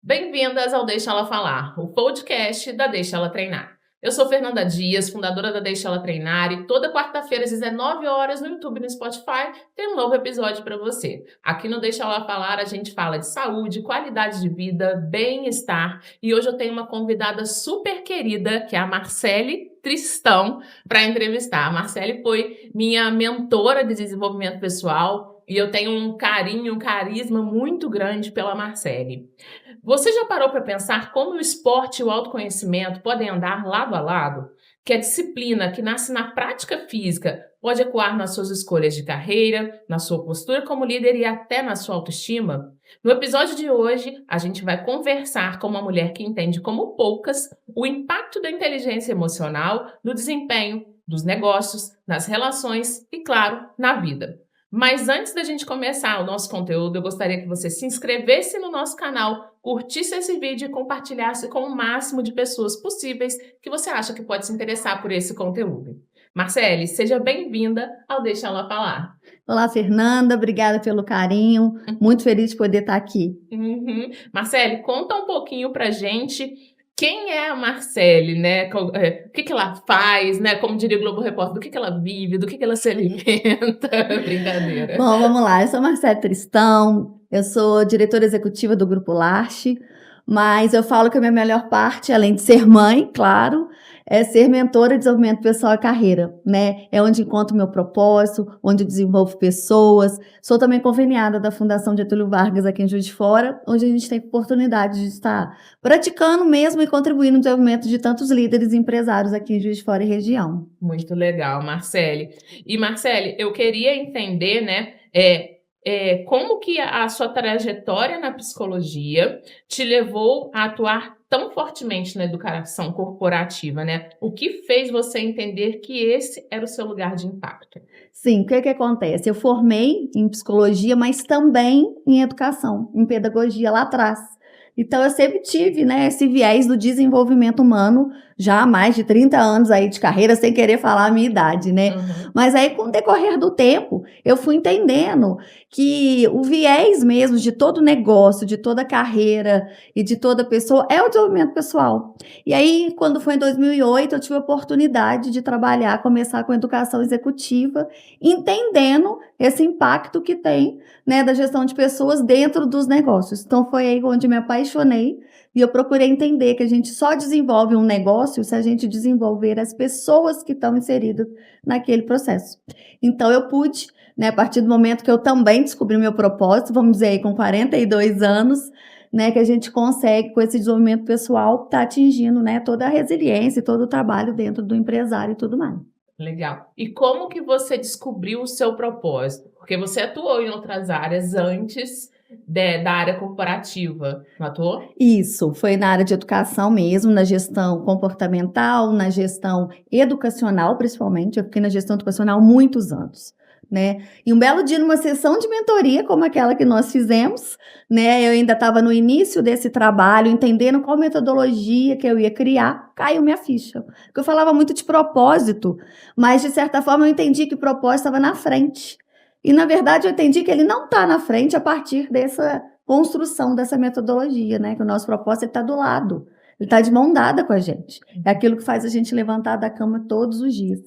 Bem-vindas ao Deixa Ela Falar, o podcast da Deixa Ela Treinar. Eu sou Fernanda Dias, fundadora da Deixa Ela Treinar, e toda quarta-feira às 19 horas no YouTube e no Spotify tem um novo episódio para você. Aqui no Deixa Ela Falar a gente fala de saúde, qualidade de vida, bem-estar, e hoje eu tenho uma convidada super querida, que é a Marcele Tristão, para entrevistar. A Marcele foi minha mentora de desenvolvimento pessoal e eu tenho um carinho, um carisma muito grande pela Marcele. Você já parou para pensar como o esporte e o autoconhecimento podem andar lado a lado? Que a disciplina que nasce na prática física pode ecoar nas suas escolhas de carreira, na sua postura como líder e até na sua autoestima? No episódio de hoje, a gente vai conversar com uma mulher que entende como poucas o impacto da inteligência emocional no desempenho dos negócios, nas relações e, claro, na vida. Mas antes da gente começar o nosso conteúdo, eu gostaria que você se inscrevesse no nosso canal, curtisse esse vídeo e compartilhasse com o máximo de pessoas possíveis que você acha que pode se interessar por esse conteúdo. Marcele, seja bem-vinda ao Deixa Ela Falar. Olá, Fernanda, obrigada pelo carinho, muito feliz de poder estar aqui. Marcele, conta um pouquinho pra gente quem é a Marcele, né? O que ela faz, né? Como diria o Globo Repórter, do que ela vive, do que ela se alimenta. Brincadeira. Bom, vamos lá, eu sou Marcele Tristão, eu sou diretora executiva do Grupo Larche, mas eu falo que a minha melhor parte, além de ser mãe, claro, é ser mentora de desenvolvimento pessoal e carreira, né? É onde encontro meu propósito, onde desenvolvo pessoas. Sou também conveniada da Fundação Getúlio Vargas aqui em Juiz de Fora, onde a gente tem oportunidade de estar praticando mesmo e contribuindo no desenvolvimento de tantos líderes e empresários aqui em Juiz de Fora e região. Muito legal, Marcele. E, Marcele, eu queria entender, né, como que a sua trajetória na psicologia te levou a atuar tão fortemente na educação corporativa, né? O que fez você entender que esse era o seu lugar de impacto? Sim, o que acontece? Eu formei em psicologia, mas também em educação, em pedagogia lá atrás. Então, eu sempre tive, né, esse viés do desenvolvimento humano, já há mais de 30 anos aí de carreira, sem querer falar a minha idade, né? Mas aí, com o decorrer do tempo, eu fui entendendo que o viés mesmo de todo negócio, de toda carreira e de toda pessoa é o desenvolvimento pessoal. E aí, quando foi em 2008, eu tive a oportunidade de trabalhar, começar com educação executiva, entendendo esse impacto que tem, né, da gestão de pessoas dentro dos negócios. Então, foi aí onde me apaixonei e eu procurei entender que a gente só desenvolve um negócio se a gente desenvolver as pessoas que estão inseridas naquele processo. Então, eu pude, né, a partir do momento que eu também descobri meu propósito, vamos dizer aí com 42 anos, né, que a gente consegue, com esse desenvolvimento pessoal, estar atingindo, né, toda a resiliência e todo o trabalho dentro do empresário e tudo mais. Legal. E como que você descobriu o seu propósito? Porque você atuou em outras áreas antes da área corporativa, não atuou? Isso, foi na área de educação mesmo, na gestão comportamental, na gestão educacional, principalmente. Eu fiquei na gestão educacional muitos anos, né? E um belo dia, numa sessão de mentoria, como aquela que nós fizemos, né? Eu ainda estava no início desse trabalho, entendendo qual metodologia que eu ia criar, caiu minha ficha. Porque eu falava muito de propósito, mas, de certa forma, eu entendi que o propósito estava na frente. E, na verdade, eu entendi que ele não está na frente a partir dessa construção dessa metodologia, né? Que o nosso propósito está do lado, ele está de mão dada com a gente. É aquilo que faz a gente levantar da cama todos os dias.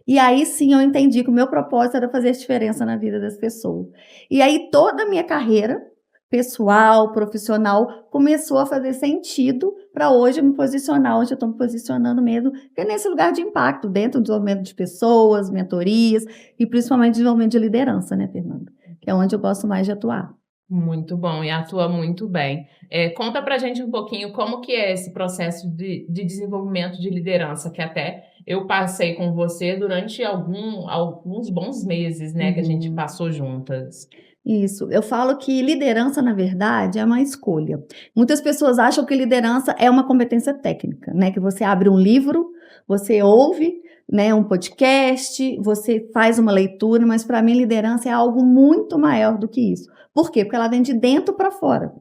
E aí sim eu entendi que o meu propósito era fazer diferença na vida das pessoas. E aí toda a minha carreira, pessoal, profissional, começou a fazer sentido para hoje eu me posicionar onde eu estou me posicionando mesmo, que é nesse lugar de impacto, dentro do desenvolvimento de pessoas, mentorias e principalmente desenvolvimento de liderança, né, Fernanda? Que é onde eu gosto mais de atuar. Muito bom, e atua muito bem. Conta pra gente um pouquinho como que é esse processo de desenvolvimento de liderança, que até eu passei com você durante alguns bons meses, né, que a gente passou juntas. Isso, eu falo que liderança, na verdade, é uma escolha. Muitas pessoas acham que liderança é uma competência técnica, né? Que você abre um livro, você ouve, né, um podcast, você faz uma leitura, mas para mim liderança é algo muito maior do que isso. Por quê? Porque ela vem de dentro para fora,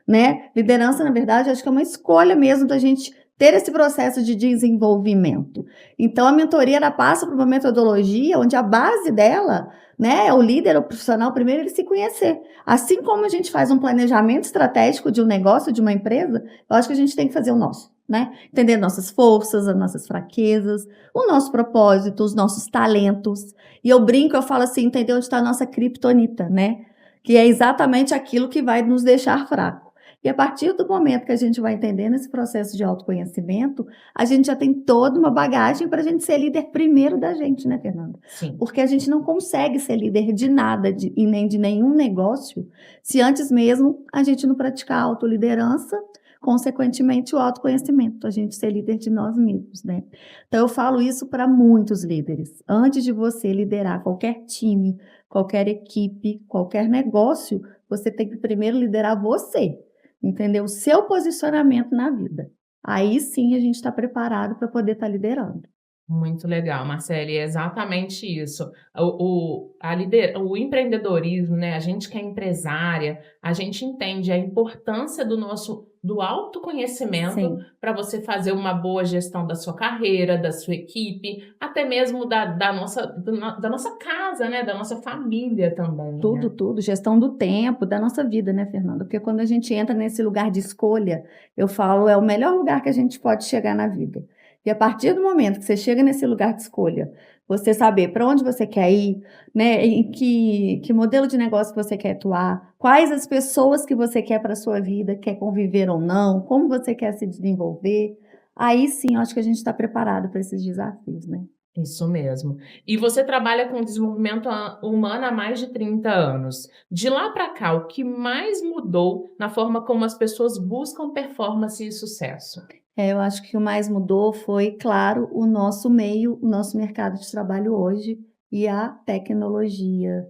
né? Liderança, na verdade, acho que é uma escolha mesmo da gente ter esse processo de desenvolvimento. Então, a mentoria ela passa por uma metodologia onde a base dela né? O líder, o profissional, primeiro ele se conhecer. Assim como a gente faz um planejamento estratégico de um negócio, de uma empresa, eu acho que a gente tem que fazer o nosso, né? Entender nossas forças, as nossas fraquezas, o nosso propósito, os nossos talentos. E eu brinco, eu falo assim, entender onde está a nossa criptonita, né? Que é exatamente aquilo que vai nos deixar fracos. E a partir do momento que a gente vai entendendo esse processo de autoconhecimento, a gente já tem toda uma bagagem para a gente ser líder primeiro da gente, né, Fernanda? Sim. Porque a gente não consegue ser líder de nada e nem de nenhum negócio se antes mesmo a gente não praticar a autoliderança, consequentemente o autoconhecimento, a gente ser líder de nós mesmos, né? Então eu falo isso para muitos líderes. Antes de você liderar qualquer time, qualquer equipe, qualquer negócio, você tem que primeiro liderar você. Entendeu? O seu posicionamento na vida. Aí sim a gente está preparado para poder estar liderando. Muito legal, Marcele, é exatamente isso. O empreendedorismo, né? A gente que é empresária, a gente entende a importância do autoconhecimento Sim, para você fazer uma boa gestão da sua carreira, da sua equipe, até mesmo da nossa casa, né? Da nossa família também, né? tudo. Gestão do tempo, da nossa vida, né, Fernanda? Porque quando a gente entra nesse lugar de escolha, eu falo, é o melhor lugar que a gente pode chegar na vida. E a partir do momento que você chega nesse lugar de escolha, você saber para onde você quer ir, né, em que modelo de negócio você quer atuar, quais as pessoas que você quer para a sua vida, quer conviver ou não, como você quer se desenvolver, aí sim eu acho que a gente está preparado para esses desafios, né? Isso mesmo. E você trabalha com desenvolvimento humano há mais de 30 anos. De lá para cá, o que mais mudou na forma como as pessoas buscam performance e sucesso? Eu acho que o mais mudou foi, claro, o nosso meio, o nosso mercado de trabalho hoje e a tecnologia.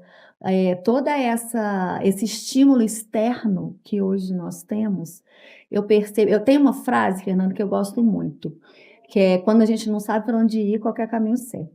Toda esse estímulo externo que hoje nós temos, eu tenho uma frase, Fernando, que eu gosto muito, que é quando a gente não sabe para onde ir, qualquer caminho serve,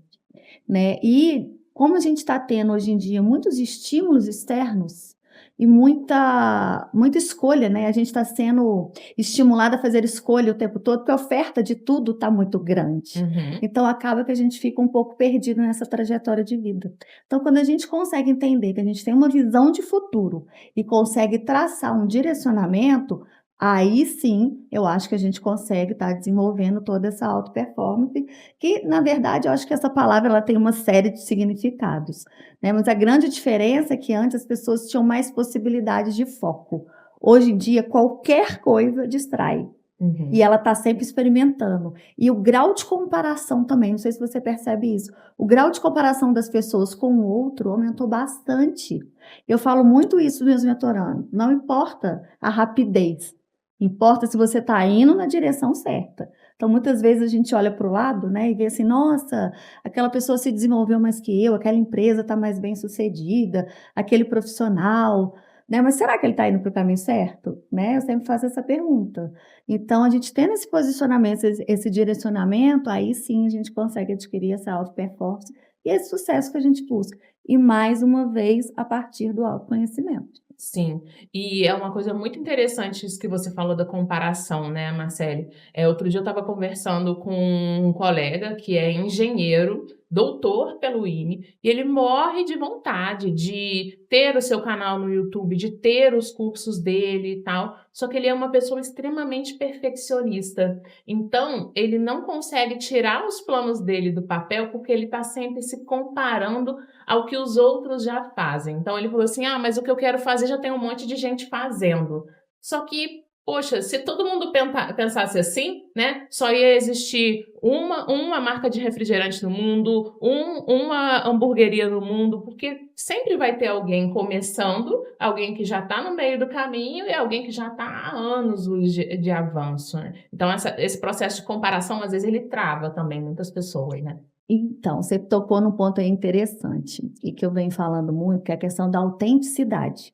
né? E como a gente está tendo hoje em dia muitos estímulos externos e muita escolha, né? A gente está sendo estimulada a fazer escolha o tempo todo, porque a oferta de tudo está muito grande. Uhum. Então acaba que a gente fica um pouco perdido nessa trajetória de vida. Então, quando a gente consegue entender que a gente tem uma visão de futuro e consegue traçar um direcionamento, aí sim eu acho que a gente consegue estar desenvolvendo toda essa auto performance que, na verdade, eu acho que essa palavra ela tem uma série de significados, né? Mas a grande diferença é que antes as pessoas tinham mais possibilidades de foco. Hoje em dia, qualquer coisa distrai. Uhum. E ela está sempre experimentando. E o grau de comparação também, não sei se você percebe isso, o grau de comparação das pessoas com o outro aumentou bastante. Eu falo muito isso dos meus mentorandos. Não importa a rapidez, importa se você está indo na direção certa. Então, muitas vezes a gente olha para o lado, né, e vê assim, nossa, aquela pessoa se desenvolveu mais que eu, aquela empresa está mais bem sucedida, aquele profissional, né, mas será que ele está indo para o caminho certo? Né? Eu sempre faço essa pergunta. Então, a gente tendo esse posicionamento, esse direcionamento, aí sim a gente consegue adquirir essa auto-performance e esse sucesso que a gente busca. E mais uma vez, a partir do autoconhecimento. Sim, e é uma coisa muito interessante isso que você falou da comparação, né, Marcele? Outro dia eu estava conversando com um colega que é engenheiro, doutor pelo IME, e ele morre de vontade de ter o seu canal no YouTube, de ter os cursos dele e tal, só que ele é uma pessoa extremamente perfeccionista. Então, ele não consegue tirar os planos dele do papel porque ele está sempre se comparando ao que os outros já fazem. Então ele falou assim: ah, mas o que eu quero fazer já tem um monte de gente fazendo. Só que, poxa, se todo mundo pensasse assim, né, só ia existir uma marca de refrigerante no mundo, uma hamburgueria no mundo, porque sempre vai ter alguém começando, alguém que já está no meio do caminho e alguém que já está há anos de avanço, né? Então esse processo de comparação, às vezes, ele trava também muitas pessoas, né? Então, você tocou num ponto aí interessante e que eu venho falando muito, que é a questão da autenticidade.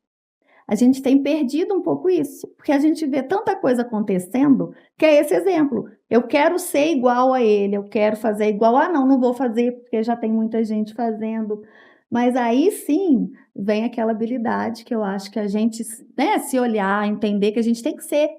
A gente tem perdido um pouco isso, porque a gente vê tanta coisa acontecendo, que é esse exemplo. Eu quero ser igual a ele, eu quero fazer igual. Ah, não vou fazer porque já tem muita gente fazendo. Mas aí sim vem aquela habilidade que eu acho que a gente, né, se olhar, entender que a gente tem que ser,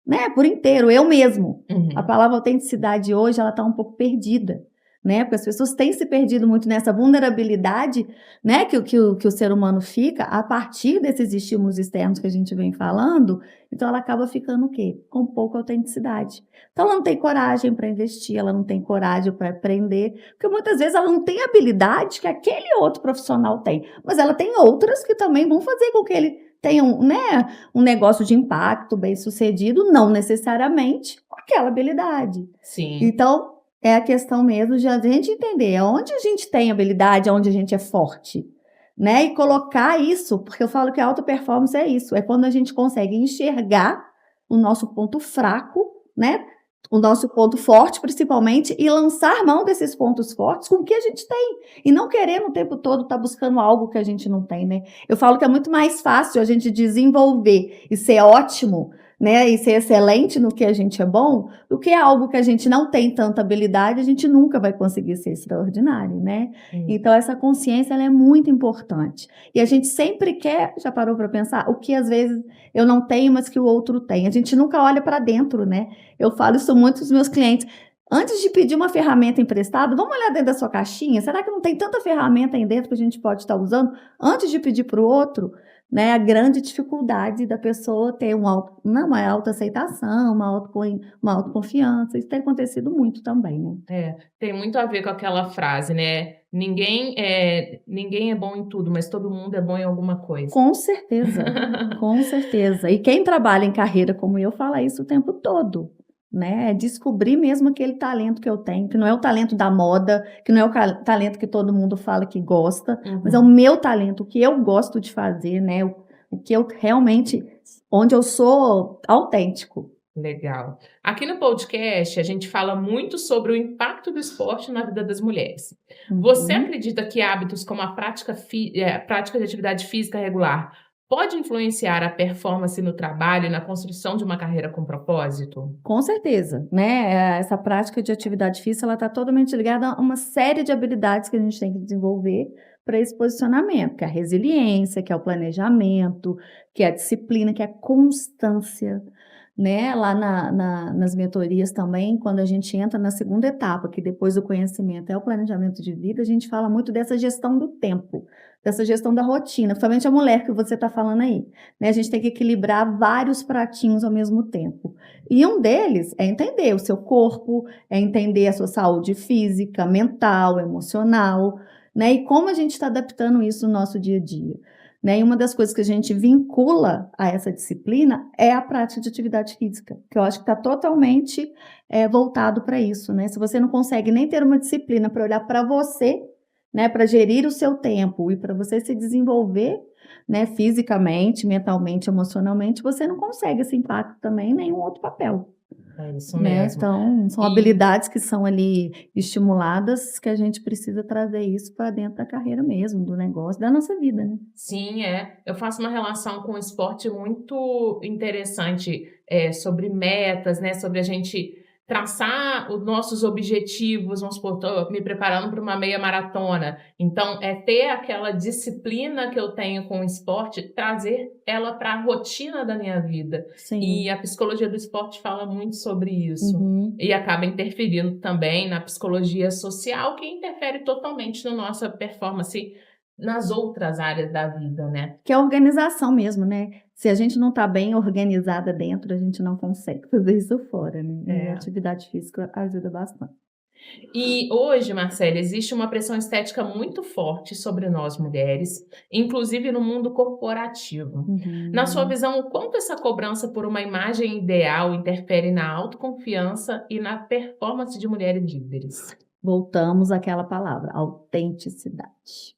né, por inteiro, eu mesmo. Uhum. A palavra autenticidade hoje ela está um pouco perdida. né? Porque as pessoas têm se perdido muito nessa vulnerabilidade, né? Que o ser humano fica a partir desses estímulos externos que a gente vem falando. Então, ela acaba ficando o quê? Com pouca autenticidade. Então, ela não tem coragem para investir, ela não tem coragem para aprender, porque muitas vezes ela não tem habilidade que aquele outro profissional tem, mas ela tem outras que também vão fazer com que ele tenha um negócio de impacto bem sucedido, não necessariamente com aquela habilidade. Sim. Então, é a questão mesmo de a gente entender onde a gente tem habilidade, onde a gente é forte, né? E colocar isso, porque eu falo que a alta performance é isso, é quando a gente consegue enxergar o nosso ponto fraco, né? O nosso ponto forte, principalmente, e lançar mão desses pontos fortes com o que a gente tem. E não querer o tempo todo estar buscando algo que a gente não tem, né? Eu falo que é muito mais fácil a gente desenvolver e ser ótimo, né, e ser excelente no que a gente é bom, do que algo que a gente não tem tanta habilidade, a gente nunca vai conseguir ser extraordinário, né? Então, essa consciência, ela é muito importante. E a gente sempre quer, já parou para pensar, o que às vezes eu não tenho, mas que o outro tem. A gente nunca olha para dentro, né? Eu falo isso muito para os meus clientes. Antes de pedir uma ferramenta emprestada, vamos olhar dentro da sua caixinha. Será que não tem tanta ferramenta aí dentro que a gente pode estar usando antes de pedir para o outro? Né, a grande dificuldade da pessoa ter uma autoaceitação, uma autoconfiança. Isso tem acontecido muito também, né? Tem muito a ver com aquela frase, né? Ninguém é bom em tudo, mas todo mundo é bom em alguma coisa. Com certeza, com certeza. E quem trabalha em carreira como eu fala isso o tempo todo. Né? É descobrir mesmo aquele talento que eu tenho, que não é o talento da moda, que não é o talento que todo mundo fala que gosta, mas é o meu talento, o que eu gosto de fazer, né? O que eu realmente, onde eu sou autêntico. Legal. Aqui no podcast, a gente fala muito sobre o impacto do esporte na vida das mulheres. Você acredita que hábitos como a prática de atividade física regular pode influenciar a performance no trabalho e na construção de uma carreira com propósito? Com certeza, né? Essa prática de atividade física, ela está totalmente ligada a uma série de habilidades que a gente tem que desenvolver para esse posicionamento, que é a resiliência, que é o planejamento, que é a disciplina, que é a constância, né? Lá nas mentorias também, quando a gente entra na segunda etapa, que depois do conhecimento é o planejamento de vida, a gente fala muito dessa gestão do tempo, dessa gestão da rotina, principalmente a mulher que você está falando aí, né? A gente tem que equilibrar vários pratinhos ao mesmo tempo. E um deles é entender o seu corpo, é entender a sua saúde física, mental, emocional, né? E como a gente está adaptando isso no nosso dia a dia. Né? E uma das coisas que a gente vincula a essa disciplina é a prática de atividade física, que eu acho que está totalmente voltado para isso. Né? Se você não consegue nem ter uma disciplina para olhar para você, né, para gerir o seu tempo e para você se desenvolver, né, fisicamente, mentalmente, emocionalmente, você não consegue esse impacto também em nenhum outro papel. É isso Né? mesmo. Então, são habilidades que são ali estimuladas, que a gente precisa trazer isso para dentro da carreira mesmo, do negócio, da nossa vida, né? Sim, eu faço uma relação com o esporte muito interessante, sobre metas, né, sobre a gente traçar os nossos objetivos, vamos supor, tô me preparando para uma meia maratona, então é ter aquela disciplina que eu tenho com o esporte, trazer ela para a rotina da minha vida. Sim. E a psicologia do esporte fala muito sobre isso. E acaba interferindo também na psicologia social, que interfere totalmente na nossa performance nas outras áreas da vida, né? Que é a organização mesmo, né? Se a gente não está bem organizada dentro, a gente não consegue fazer isso fora, né? E a atividade física ajuda bastante. E hoje, Marcela, existe uma pressão estética muito forte sobre nós mulheres, inclusive no mundo corporativo. Na sua visão, o quanto essa cobrança por uma imagem ideal interfere na autoconfiança e na performance de mulheres líderes? Voltamos àquela palavra, autenticidade,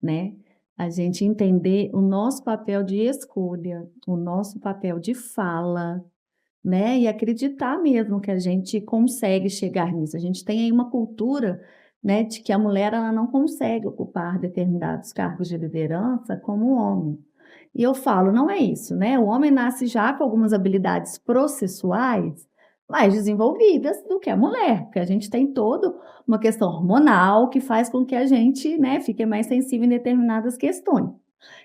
né? A gente entender o nosso papel de escolha, o nosso papel de fala, né? E acreditar mesmo que a gente consegue chegar nisso. A gente tem aí uma cultura, né, de que a mulher ela não consegue ocupar determinados cargos de liderança como o homem. E eu falo, não é isso, né? O homem nasce já com algumas habilidades processuais mais desenvolvidas do que a mulher, porque a gente tem toda uma questão hormonal que faz com que a gente, né, fique mais sensível em determinadas questões.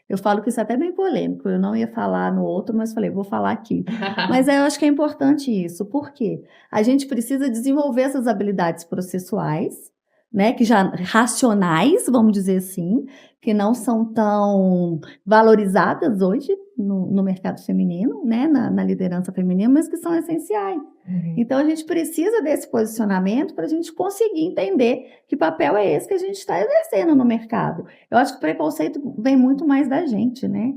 Eu falo que isso é até bem polêmico, eu não ia falar no outro, mas falei, vou falar aqui. Mas eu acho que é importante isso, porque a gente precisa desenvolver essas habilidades processuais, né, que já racionais, vamos dizer assim, que não são tão valorizadas hoje no mercado feminino, né, na liderança feminina, mas que são essenciais. Então, a gente precisa desse posicionamento para a gente conseguir entender que papel é esse que a gente está exercendo no mercado. Eu acho que o preconceito vem muito mais da gente, né?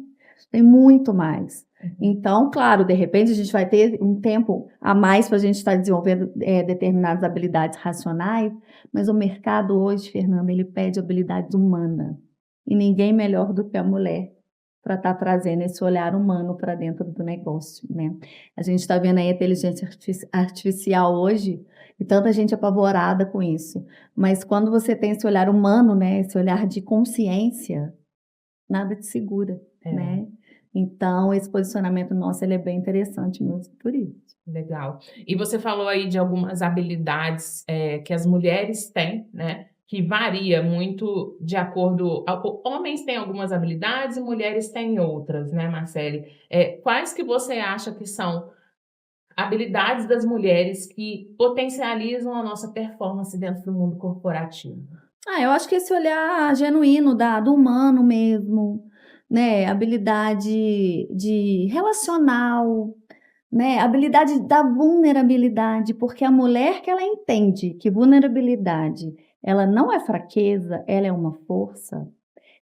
Tem muito mais. Então, claro, de repente a gente vai ter um tempo a mais para a gente estar desenvolvendo determinadas habilidades racionais, mas o mercado hoje, Fernanda, ele pede habilidades humanas. E ninguém melhor do que a mulher para estar trazendo esse olhar humano para dentro do negócio, né? A gente está vendo aí a inteligência artificial hoje e tanta gente apavorada com isso. Mas quando você tem esse olhar humano, né, esse olhar de consciência, nada te segura, né? Então, esse posicionamento nosso ele é bem interessante mesmo por isso. Legal. E você falou aí de algumas habilidades que as mulheres têm, né? Que varia muito de acordo. Homens têm algumas habilidades e mulheres têm outras, né, Marcele? Quais que você acha que são habilidades das mulheres que potencializam a nossa performance dentro do mundo corporativo? Eu acho que esse olhar genuíno do humano mesmo, né? Habilidade de relacional, né? Habilidade da vulnerabilidade, porque a mulher que ela entende que vulnerabilidade ela não é fraqueza, ela é uma força,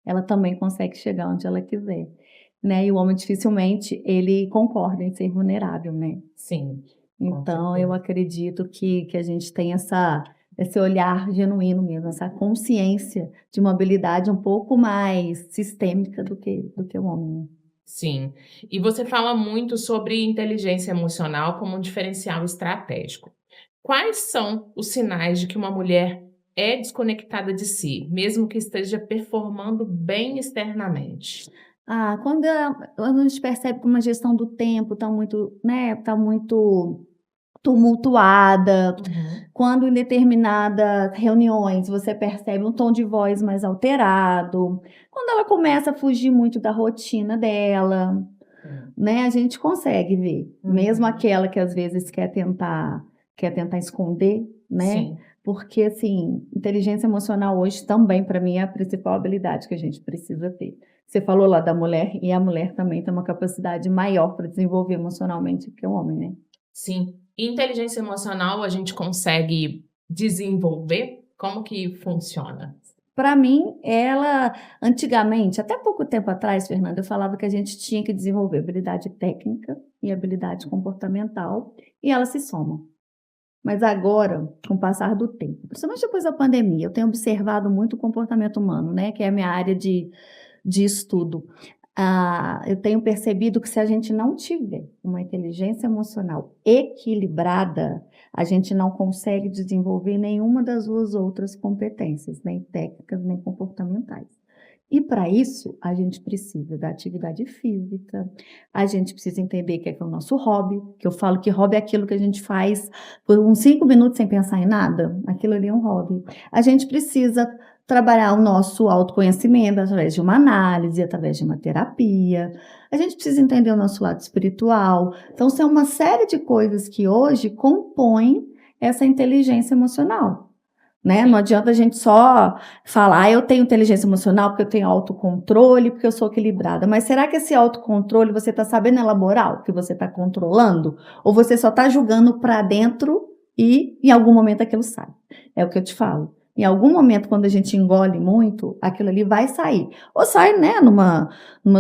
ela também consegue chegar onde ela quiser, né? E o homem dificilmente ele concorda em ser vulnerável, né? Sim. Então, eu acredito que a gente tem esse olhar genuíno mesmo, essa consciência de uma habilidade um pouco mais sistêmica do que o homem. Sim. E você fala muito sobre inteligência emocional como um diferencial estratégico. Quais são os sinais de que uma mulher é desconectada de si, mesmo que esteja performando bem externamente? Quando a gente percebe que uma gestão do tempo está muito, né, tá muito tumultuada, quando em determinadas reuniões você percebe um tom de voz mais alterado, quando ela começa a fugir muito da rotina dela, né, a gente consegue ver, mesmo aquela que às vezes quer tentar esconder, né? Sim. Porque assim, inteligência emocional hoje também para mim é a principal habilidade que a gente precisa ter. Você falou lá da mulher e a mulher também tem uma capacidade maior para desenvolver emocionalmente que o homem, né? Sim. E inteligência emocional a gente consegue desenvolver? Como que funciona? Para mim, ela, antigamente, até pouco tempo atrás, Fernanda, eu falava que a gente tinha que desenvolver habilidade técnica e habilidade comportamental, e elas se somam. Mas agora, com o passar do tempo, principalmente depois da pandemia, eu tenho observado muito o comportamento humano, né, que é a minha área de estudo. Eu tenho percebido que se a gente não tiver uma inteligência emocional equilibrada, a gente não consegue desenvolver nenhuma das duas outras competências, nem técnicas, nem comportamentais. E para isso, a gente precisa da atividade física, a gente precisa entender o que é o nosso hobby, que eu falo que hobby é aquilo que a gente faz por uns 5 minutos sem pensar em nada, aquilo ali é um hobby. A gente precisa trabalhar o nosso autoconhecimento através de uma análise, através de uma terapia. A gente precisa entender o nosso lado espiritual. Então, são uma série de coisas que hoje compõem essa inteligência emocional, né? Não adianta a gente só falar, eu tenho inteligência emocional porque eu tenho autocontrole, porque eu sou equilibrada. Mas será que esse autocontrole você está sabendo elaborar o que você está controlando? Ou você só está julgando para dentro e em algum momento aquilo sai? É o que eu te falo. Em algum momento, quando a gente engole muito, aquilo ali vai sair. Ou sai, né, numa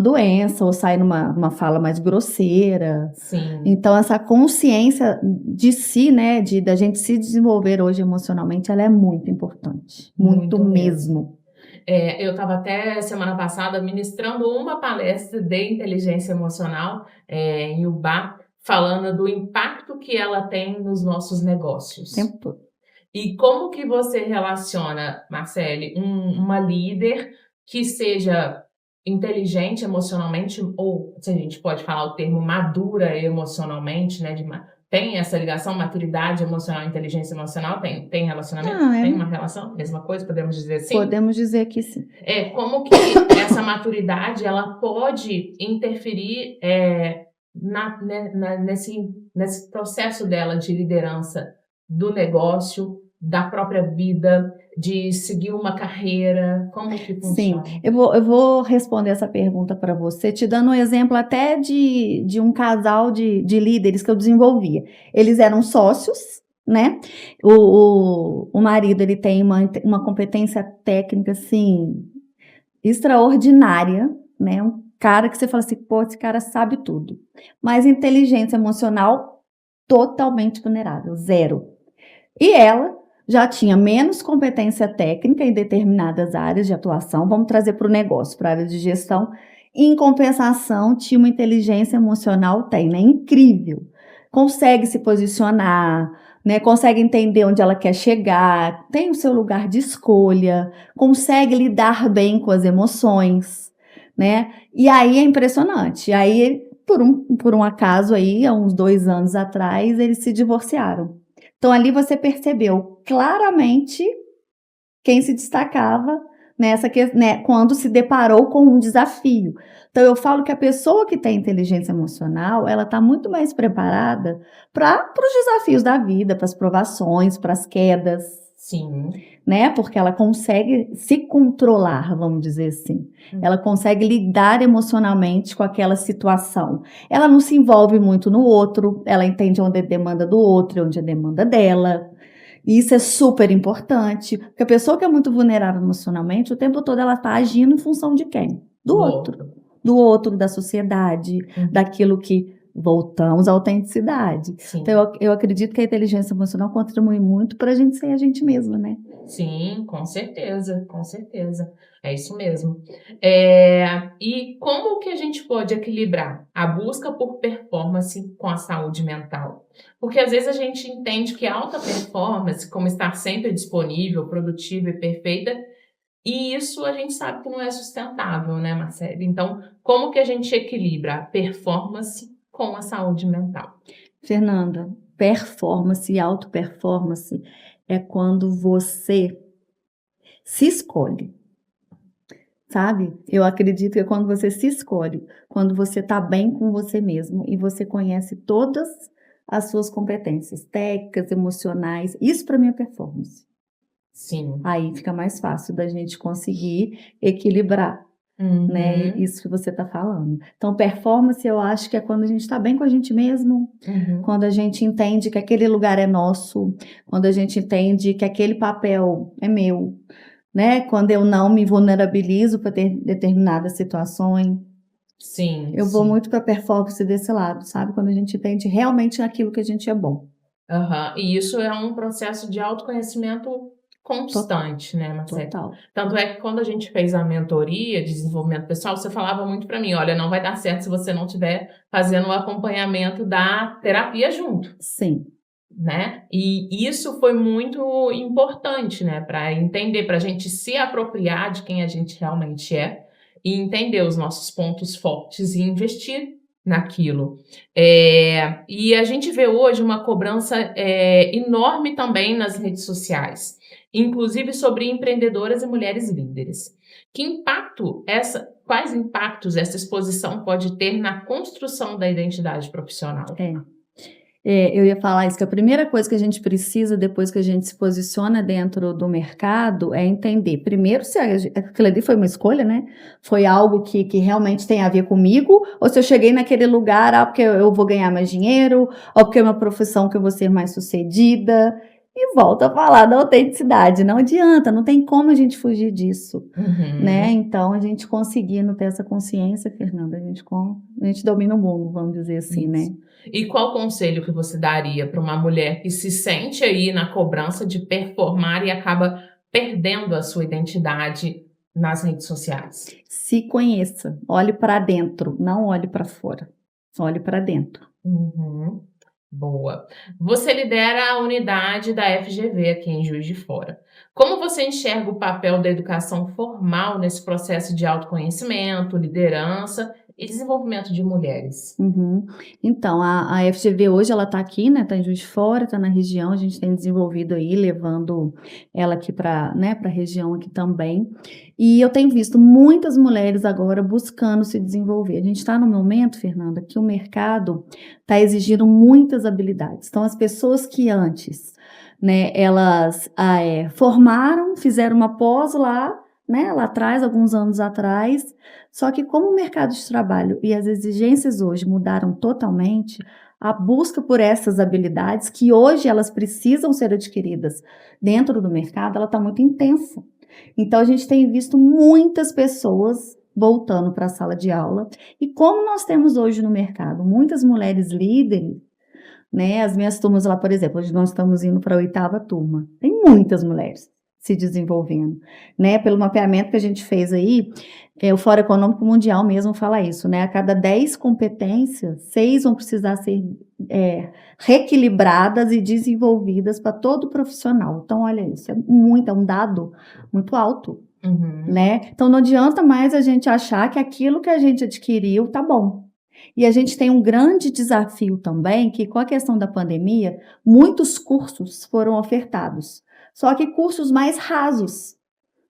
doença, ou sai numa fala mais grosseira. Sim. Então, essa consciência de si, né, da gente se desenvolver hoje emocionalmente, ela é muito importante. Muito mesmo. Eu estava até semana passada ministrando uma palestra de inteligência emocional em Ubá, falando do impacto que ela tem nos nossos negócios. O tempo todo. E como que você relaciona, Marcele, uma líder que seja inteligente emocionalmente, ou se a gente pode falar o termo madura emocionalmente, né? Tem essa ligação, maturidade emocional, inteligência emocional, tem relacionamento? Tem uma relação? Mesma coisa, podemos dizer assim? Podemos dizer que sim. Como que essa maturidade ela pode interferir nesse processo dela de liderança do negócio, da própria vida, de seguir uma carreira? Como que Sim, funciona? eu vou responder essa pergunta para você, te dando um exemplo até de um casal de líderes que eu desenvolvia. Eles eram sócios, né? O marido, ele tem uma competência técnica, assim, extraordinária, né? Um cara que você fala assim, pô, esse cara sabe tudo. Mas inteligência emocional totalmente vulnerável, zero. E ela já tinha menos competência técnica em determinadas áreas de atuação, vamos trazer para o negócio, para a área de gestão. Em compensação, tinha uma inteligência emocional, tem, né? Incrível. Consegue se posicionar, né? Consegue entender onde ela quer chegar, tem o seu lugar de escolha, consegue lidar bem com as emoções, né? E aí é impressionante. Aí, por um acaso aí, há uns 2 anos atrás, eles se divorciaram. Então, ali você percebeu claramente quem se destacava né, quando se deparou com um desafio. Então, eu falo que a pessoa que tem inteligência emocional, ela está muito mais preparada para os desafios da vida, para as provações, para as quedas. Sim. Né? Porque ela consegue se controlar, vamos dizer assim. Ela consegue lidar emocionalmente com aquela situação. Ela não se envolve muito no outro, ela entende onde é demanda do outro e onde é demanda dela. E isso é super importante, porque a pessoa que é muito vulnerável emocionalmente, o tempo todo ela está agindo em função de quem? Do outro. Do outro, da sociedade, daquilo que voltamos à autenticidade. Sim. Então, eu acredito que a inteligência emocional contribui muito para a gente ser a gente mesma, né? Sim, com certeza, com certeza. É isso mesmo. E como que a gente pode equilibrar a busca por performance com a saúde mental? Porque às vezes a gente entende que alta performance, como estar sempre disponível, produtiva e perfeita, e isso a gente sabe que não é sustentável, né, Marcelo? Então, como que a gente equilibra a performance com a saúde mental? Fernanda, performance e auto-performance é quando você se escolhe, sabe? Eu acredito que é quando você se escolhe, quando você tá bem com você mesmo e você conhece todas as suas competências técnicas, emocionais. Isso para mim é performance. Sim. Aí fica mais fácil da gente conseguir equilibrar, né? Isso que você está falando. Então, performance eu acho que é quando a gente está bem com a gente mesmo, quando a gente entende que aquele lugar é nosso, quando a gente entende que aquele papel é meu, né? Quando eu não me vulnerabilizo para ter determinadas situações. Sim. Eu vou muito para performance desse lado, sabe? Quando a gente entende realmente naquilo que a gente é bom. E isso é um processo de autoconhecimento constante, né, Marcelo? Total. Tanto é que quando a gente fez a mentoria de desenvolvimento pessoal, você falava muito para mim, olha, não vai dar certo se você não estiver fazendo o acompanhamento da terapia junto. Sim. Né? E isso foi muito importante, né, para entender, para a gente se apropriar de quem a gente realmente é e entender os nossos pontos fortes e investir naquilo. E a gente vê hoje uma cobrança enorme também nas redes sociais, inclusive sobre empreendedoras e mulheres líderes. Quais impactos essa exposição pode ter na construção da identidade profissional? Eu ia falar isso, que a primeira coisa que a gente precisa, depois que a gente se posiciona dentro do mercado, é entender, primeiro, se aquilo ali foi uma escolha, né? Foi algo que realmente tem a ver comigo, ou se eu cheguei naquele lugar, porque eu vou ganhar mais dinheiro, ou porque é uma profissão que eu vou ser mais sucedida. E volta a falar da autenticidade, não adianta, não tem como a gente fugir disso, né? Então, a gente conseguindo ter essa consciência, Fernanda, a gente domina o mundo, vamos dizer assim, né? E qual conselho que você daria para uma mulher que se sente aí na cobrança de performar e acaba perdendo a sua identidade nas redes sociais? Se conheça, olhe para dentro, não olhe para fora, olhe para dentro. Boa. Você lidera a unidade da FGV aqui em Juiz de Fora. Como você enxerga o papel da educação formal nesse processo de autoconhecimento, liderança e desenvolvimento de mulheres? Então, a FGV hoje ela está aqui, né? Está em Juiz de Fora, está na região. A gente tem desenvolvido aí, levando ela aqui para, né, para a região aqui também. E eu tenho visto muitas mulheres agora buscando se desenvolver. A gente está no momento, Fernanda, que o mercado está exigindo muitas habilidades. Então, as pessoas que antes né? Elas formaram, fizeram uma pós lá, né? Lá atrás, alguns anos atrás. Só que como o mercado de trabalho e as exigências hoje mudaram totalmente, a busca por essas habilidades que hoje elas precisam ser adquiridas dentro do mercado, ela está muito intensa. Então, a gente tem visto muitas pessoas voltando para a sala de aula. E como nós temos hoje no mercado muitas mulheres líderes, né? As minhas turmas lá, por exemplo, hoje nós estamos indo para a 8ª turma. Tem muitas mulheres se desenvolvendo, né? Pelo mapeamento que a gente fez aí, o Fórum Econômico Mundial mesmo fala isso, né? A cada 10 competências, 6 vão precisar ser reequilibradas e desenvolvidas para todo profissional. Então, olha isso, é um dado muito alto, né? Então, não adianta mais a gente achar que aquilo que a gente adquiriu tá bom. E a gente tem um grande desafio também, que com a questão da pandemia, muitos cursos foram ofertados, só que cursos mais rasos.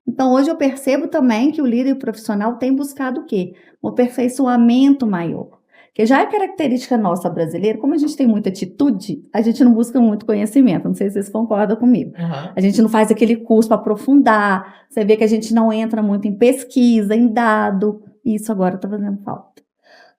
Então, hoje eu percebo também que o líder profissional tem buscado o quê? Um aperfeiçoamento maior. Que já é característica nossa brasileira, como a gente tem muita atitude, a gente não busca muito conhecimento. Não sei se vocês concordam comigo. A gente não faz aquele curso para aprofundar, você vê que a gente não entra muito em pesquisa, em dado, e isso agora está fazendo falta.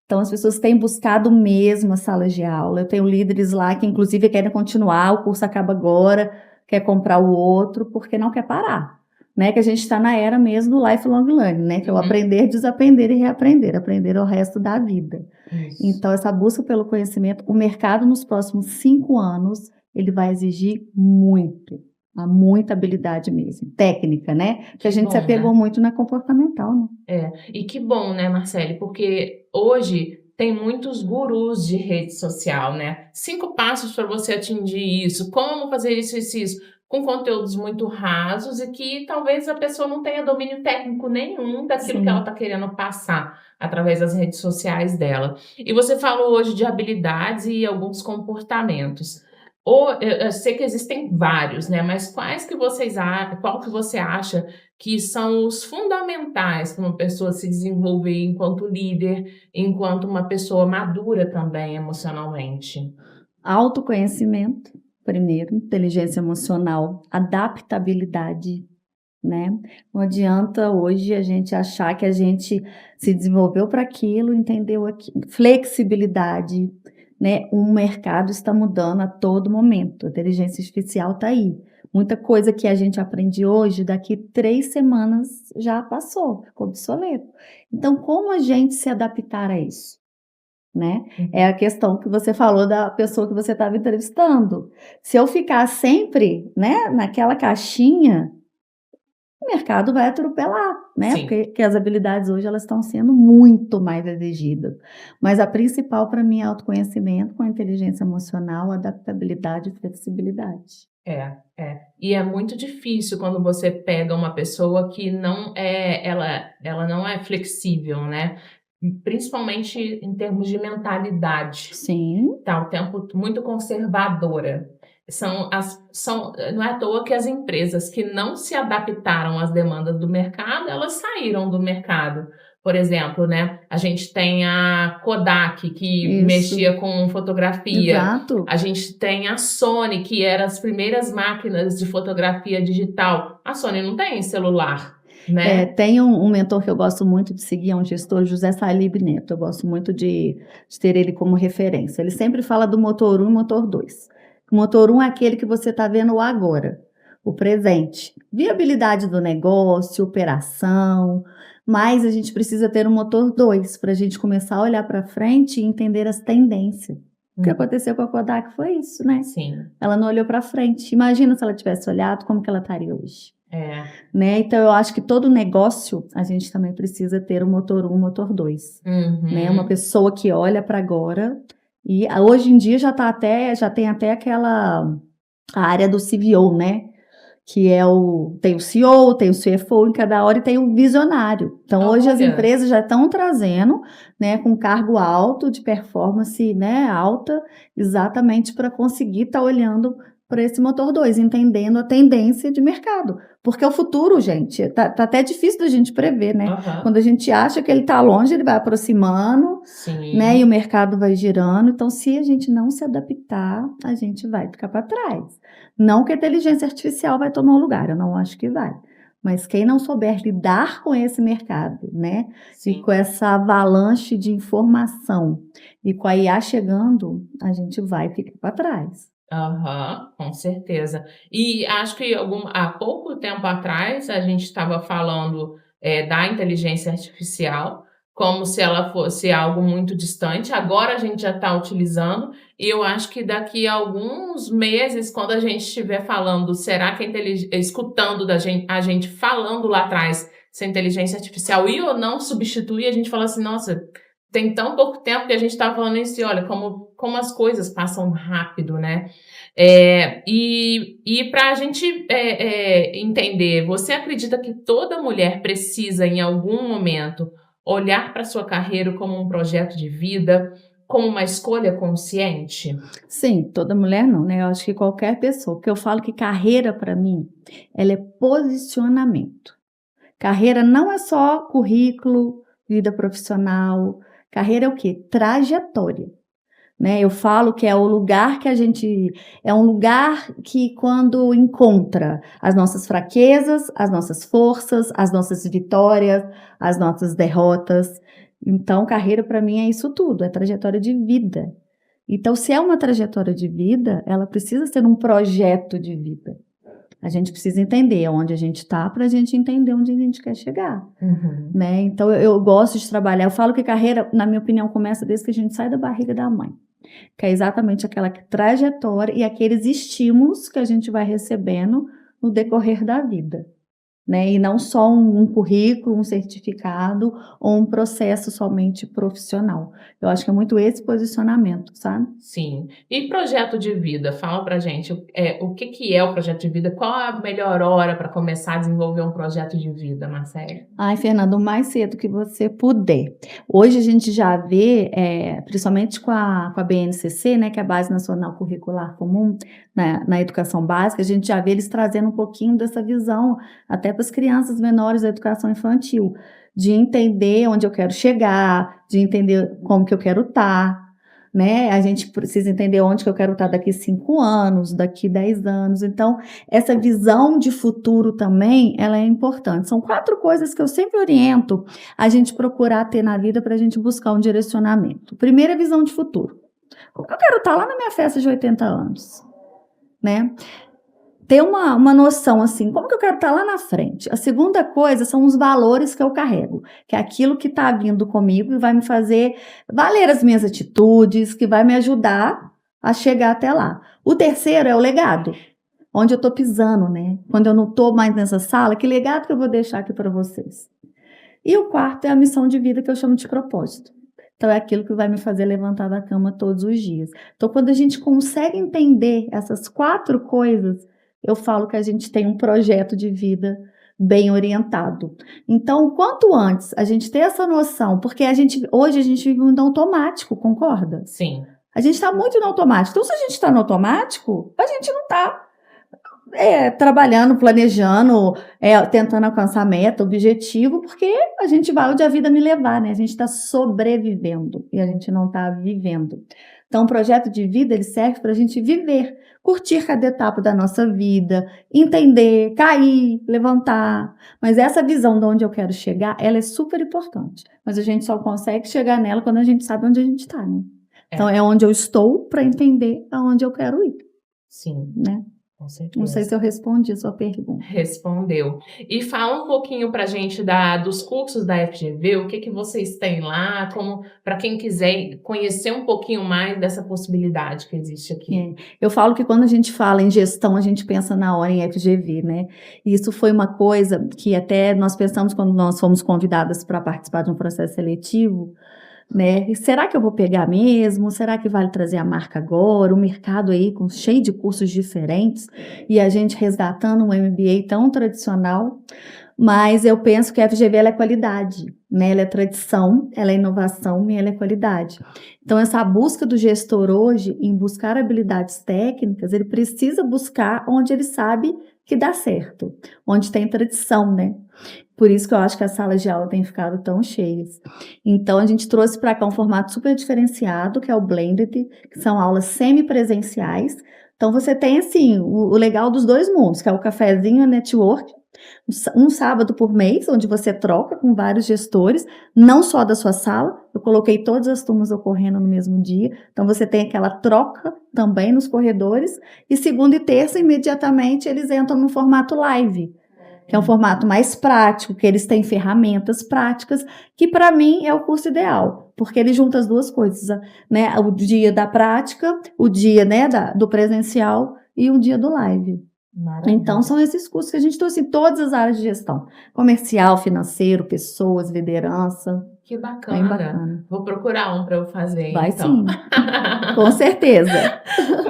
Então, as pessoas têm buscado mesmo as salas de aula. Eu tenho líderes lá que, inclusive, querem continuar, o curso acaba agora, quer comprar o outro, porque não quer parar. Né? Que a gente está na era mesmo do lifelong learning, né? Que é o aprender, desaprender e reaprender. Aprender o resto da vida. Isso. Então, essa busca pelo conhecimento, o mercado nos próximos 5 anos, ele vai exigir muito. Muita habilidade mesmo, técnica, né? Porque a gente se apegou muito na comportamental, né? E que bom, né, Marcele? Porque hoje tem muitos gurus de rede social, né? 5 passos para você atingir isso, como fazer isso, com conteúdos muito rasos e que talvez a pessoa não tenha domínio técnico nenhum daquilo que ela está querendo passar através das redes sociais dela. E você falou hoje de habilidades e alguns comportamentos. Eu sei que existem vários, né? Mas qual que você acha que são os fundamentais para uma pessoa se desenvolver enquanto líder, enquanto uma pessoa madura também emocionalmente? Autoconhecimento, primeiro, inteligência emocional, adaptabilidade, né? Não adianta hoje a gente achar que a gente se desenvolveu para aquilo, entendeu aquilo. Flexibilidade, né? O mercado está mudando a todo momento. A inteligência artificial está aí. Muita coisa que a gente aprende hoje, daqui 3 semanas já passou, ficou obsoleto. Então, como a gente se adaptar a isso? Né? É a questão que você falou da pessoa que você estava entrevistando. Se eu ficar sempre, né, naquela caixinha, o mercado vai atropelar, né? Porque as habilidades hoje elas estão sendo muito mais exigidas. Mas a principal para mim é autoconhecimento com inteligência emocional, adaptabilidade e flexibilidade. E é muito difícil quando você pega uma pessoa que não ela não é flexível, né? Principalmente em termos de mentalidade. Sim. Tá o tempo muito conservadora. Não é à toa que as empresas que não se adaptaram às demandas do mercado, elas saíram do mercado. Por exemplo, né? A gente tem a Kodak, que mexia com fotografia. Exato. A gente tem a Sony, que era as primeiras máquinas de fotografia digital. A Sony não tem celular, né? Tem um mentor que eu gosto muito de seguir, é um gestor, José Salib Neto. Eu gosto muito de ter ele como referência. Ele sempre fala do motor 1 e motor 2. O motor 1 é aquele que você está vendo o agora, o presente. Viabilidade do negócio, operação, mas a gente precisa ter um motor 2 para a gente começar a olhar para frente e entender as tendências. O que aconteceu com a Kodak foi isso, né? Sim. Ela não olhou para frente. Imagina se ela tivesse olhado, como que ela estaria hoje. Né? Então, eu acho que todo negócio, a gente também precisa ter um motor 1, motor 2. Né? Uma pessoa que olha para agora. E hoje em dia já tem até aquela a área do CVO, né? Que tem o CEO, tem o CFO em cada hora e tem um visionário. Então, hoje as empresas já estão trazendo, né, com cargo alto, de performance, né, alta, exatamente para conseguir estar olhando para esse motor 2, entendendo a tendência de mercado. Porque o futuro, gente, tá até difícil da gente prever, né? Aham. Quando a gente acha que ele está longe, ele vai aproximando, Sim. né? E o mercado vai girando. Então, se a gente não se adaptar, a gente vai ficar para trás. Não que a inteligência artificial vai tomar o lugar, eu não acho que vai. Mas quem não souber lidar com esse mercado, né? Sim. E com essa avalanche de informação e com a IA chegando, a gente vai ficar para trás. Aham, com certeza. E acho que há pouco tempo atrás a gente estava falando da inteligência artificial como se ela fosse algo muito distante. Agora a gente já está utilizando, e eu acho que daqui a alguns meses, quando a gente estiver falando, será que escutando a gente falando lá atrás se a inteligência artificial ia ou não substituir, a gente fala assim, nossa, tem tão pouco tempo que a gente está falando isso, e olha como as coisas passam rápido, né? E para a gente entender, você acredita que toda mulher precisa, em algum momento, olhar para sua carreira como um projeto de vida, como uma escolha consciente? Sim, toda mulher não, né? Eu acho que qualquer pessoa, porque eu falo que carreira para mim, ela é posicionamento. Carreira não é só currículo, vida profissional. Carreira é o quê? Trajetória, né? Eu falo que é o lugar que é um lugar que quando encontra as nossas fraquezas, as nossas forças, as nossas vitórias, as nossas derrotas. Então, carreira para mim é isso tudo, é trajetória de vida. Então, se é uma trajetória de vida, ela precisa ser um projeto de vida. A gente precisa entender onde a gente está para a gente entender onde a gente quer chegar, né? Então, eu gosto de trabalhar. Eu falo que carreira, na minha opinião, começa desde que a gente sai da barriga da mãe, que é exatamente aquela trajetória e aqueles estímulos que a gente vai recebendo no decorrer da vida, né? E não só um currículo, um certificado ou um processo somente profissional. Eu acho que é muito esse posicionamento, sabe? Sim. E projeto de vida? Fala pra gente, o que é o projeto de vida? Qual a melhor hora para começar a desenvolver um projeto de vida, Marcele? Ai, Fernanda, o mais cedo que você puder. Hoje a gente já vê, principalmente com a BNCC, né, que é a Base Nacional Curricular Comum, na educação básica, a gente já vê eles trazendo um pouquinho dessa visão até para as crianças menores da educação infantil, de entender onde eu quero chegar, de entender como que eu quero estar, né? A gente precisa entender onde que eu quero estar daqui 5 anos, daqui 10 anos. Então, essa visão de futuro também, ela é importante. São 4 coisas que eu sempre oriento a gente procurar ter na vida para a gente buscar um direcionamento. Primeiro, a visão de futuro. Como que eu quero estar lá na minha festa de 80 anos, né? Ter uma noção assim, como que eu quero estar lá na frente? A segunda coisa são os valores que eu carrego, que é aquilo que está vindo comigo e vai me fazer valer as minhas atitudes, que vai me ajudar a chegar até lá. O terceiro é o legado, onde eu estou pisando, né? Quando eu não estou mais nessa sala, que legado que eu vou deixar aqui para vocês? E o quarto é a missão de vida, que eu chamo de propósito. Então, é aquilo que vai me fazer levantar da cama todos os dias. Então, quando a gente consegue entender essas 4 coisas, eu falo que a gente tem um projeto de vida bem orientado. Então, quanto antes a gente ter essa noção, porque hoje a gente vive no automático, concorda? Sim. A gente está muito no automático. Então, se a gente está no automático, a gente não está trabalhando, planejando, tentando alcançar meta, objetivo, porque a gente vai onde a vida me levar, né? A gente está sobrevivendo e a gente não está vivendo. Então, o projeto de vida, ele serve para a gente viver, curtir cada etapa da nossa vida, entender, cair, levantar. Mas essa visão de onde eu quero chegar, ela é super importante. Mas a gente só consegue chegar nela quando a gente sabe onde a gente está, né? Então, é onde eu estou para entender aonde eu quero ir. Sim. Né? Com certeza. Não sei se eu respondi a sua pergunta. Respondeu. E fala um pouquinho pra gente dos cursos da FGV, o que vocês têm lá, para quem quiser conhecer um pouquinho mais dessa possibilidade que existe aqui. Eu falo que quando a gente fala em gestão, a gente pensa na hora em FGV, né? E isso foi uma coisa que até nós pensamos quando nós fomos convidadas para participar de um processo seletivo, né? Será que eu vou pegar mesmo? Será que vale trazer a marca agora? O mercado aí cheio de cursos diferentes e a gente resgatando um MBA tão tradicional. Mas eu penso que a FGV ela é qualidade, né? Ela é tradição, ela é inovação e ela é qualidade. Então, essa busca do gestor hoje em buscar habilidades técnicas, ele precisa buscar onde ele sabe que dá certo, onde tem tradição, né? Por isso que eu acho que as salas de aula têm ficado tão cheias. Então, a gente trouxe para cá um formato super diferenciado, que é o Blended, que são aulas semipresenciais. Então, você tem, assim, o legal dos dois mundos, que é o cafezinho, a network, um sábado por mês, onde você troca com vários gestores, não só da sua sala, eu coloquei todas as turmas ocorrendo no mesmo dia, então você tem aquela troca também nos corredores, e segunda e terça, imediatamente, eles entram no formato live, que é um formato mais prático, que eles têm ferramentas práticas, que para mim é o curso ideal, porque ele junta as duas coisas, né? O dia da prática, o dia, né, do presencial e o dia do live. Maravilha. Então, são esses cursos que a gente trouxe em todas as áreas de gestão. Comercial, financeiro, pessoas, liderança. Que bacana. Bem bacana. Vou procurar um para eu fazer, Vai então. sim, com certeza.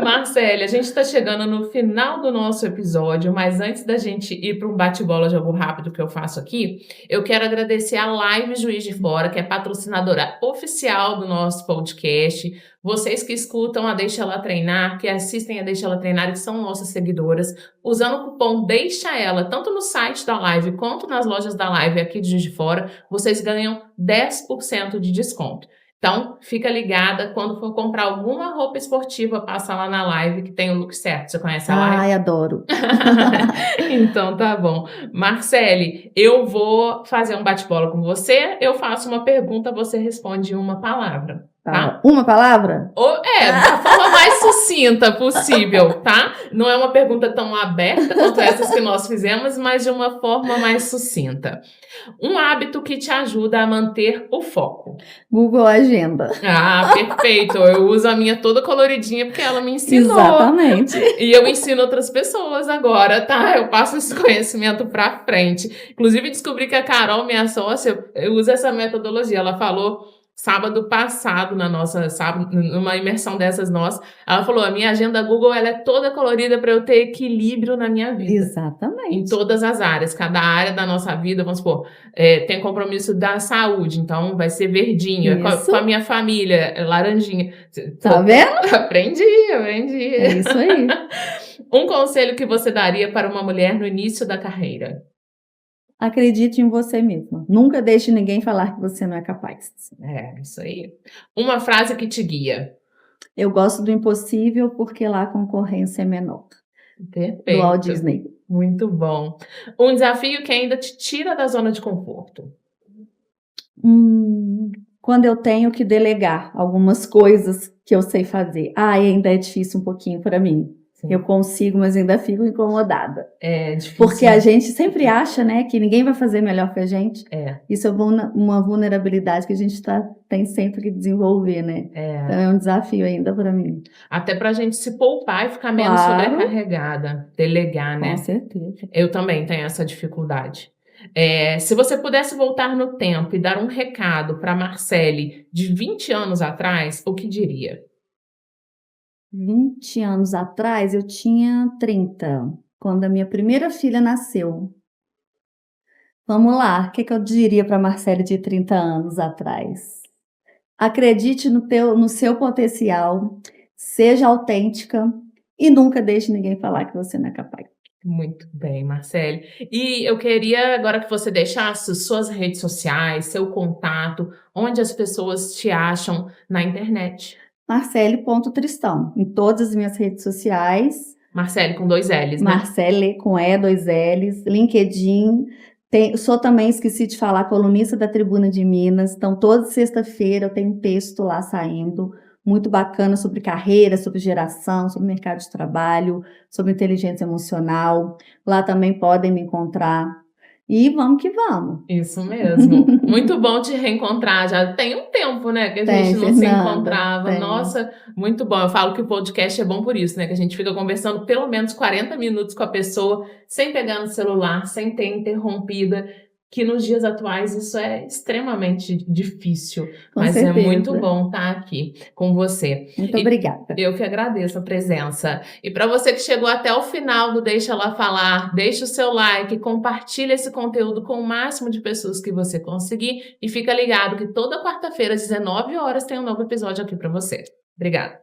Marcele, a gente está chegando no final do nosso episódio, mas antes da gente ir para um bate-bola jogo rápido que eu faço aqui, eu quero agradecer a Live Juiz de Fora, que é patrocinadora oficial do nosso podcast. Vocês que escutam a Deixa Ela Treinar, que assistem a Deixa Ela Treinar e que são nossas seguidoras, usando o cupom Deixa Ela, tanto no site da Live quanto nas lojas da Live aqui de Juiz de Fora, vocês ganham 10% de desconto. Então, fica ligada, quando for comprar alguma roupa esportiva, passa lá na Live, que tem o look certo. Você conhece a Live? Ai, adoro. Então, tá bom. Marcele, eu vou fazer um bate-bola com você, eu faço uma pergunta, você responde uma palavra. Tá? Uma palavra? Da forma mais sucinta possível, tá? Não é uma pergunta tão aberta quanto essas que nós fizemos, mas de uma forma mais sucinta. Um hábito que te ajuda a manter o foco. Google Agenda. Ah, perfeito. Eu uso a minha toda coloridinha porque ela me ensinou. Exatamente. E eu ensino outras pessoas agora, tá? Eu passo esse conhecimento pra frente. Inclusive, descobri que a Carol, minha sócia, usa essa metodologia. Ela falou sábado passado, numa imersão dessas nossas, ela falou, a minha agenda Google ela é toda colorida para eu ter equilíbrio na minha vida. Exatamente. Em todas as áreas, cada área da nossa vida, vamos supor, tem compromisso da saúde, então vai ser verdinho, com a minha família, laranjinha. Tá vendo? Aprendi. É isso aí. Um conselho que você daria para uma mulher no início da carreira? Acredite em você mesma. Nunca deixe ninguém falar que você não é capaz. É, isso aí. Uma frase que te guia. Eu gosto do impossível porque lá a concorrência é menor. Perfeito. Do Walt Disney. Muito bom. Um desafio que ainda te tira da zona de conforto. Quando eu tenho que delegar algumas coisas que eu sei fazer. Ainda é difícil um pouquinho para mim. Sim. Eu consigo, mas ainda fico incomodada. É difícil. Porque a gente sempre acha, né, que ninguém vai fazer melhor que a gente. Isso é uma vulnerabilidade que a gente tem sempre que desenvolver, né? Então é um desafio ainda para mim. Até pra gente se poupar e ficar menos sobrecarregada. Delegar, né? Com certeza. Eu também tenho essa dificuldade. Se você pudesse voltar no tempo e dar um recado para Marcele de 20 anos atrás, o que diria? 20 anos atrás, eu tinha 30, quando a minha primeira filha nasceu. Vamos lá, o que eu diria para a Marcele de 30 anos atrás? Acredite no seu potencial, seja autêntica e nunca deixe ninguém falar que você não é capaz. Muito bem, Marcele. E eu queria agora que você deixasse suas redes sociais, seu contato, onde as pessoas te acham na internet. Marcele.Tristão, em todas as minhas redes sociais. Marcele com 2 L's, né? Marcele com 2 L's, LinkedIn. Sou também, esqueci de falar, colunista da Tribuna de Minas. Então, toda sexta-feira eu tenho um texto lá saindo, muito bacana sobre carreira, sobre geração, sobre mercado de trabalho, sobre inteligência emocional. Lá também podem me encontrar. E vamos que vamos. Isso mesmo. Muito bom te reencontrar. Já tem um tempo, né, que a gente não se encontrava. Nossa, muito bom. Eu falo que o podcast é bom por isso, né, que a gente fica conversando pelo menos 40 minutos com a pessoa, sem pegar no celular, sem ter interrompida. que nos dias atuais isso é extremamente difícil, Com mas certeza. é muito bom estar aqui com você. Muito obrigada. Eu que agradeço a presença. E para você que chegou até o final do Deixa Ela Falar, deixa o seu like, compartilha esse conteúdo com o máximo de pessoas que você conseguir e fica ligado que toda quarta-feira às 19 horas tem um novo episódio aqui para você. Obrigada.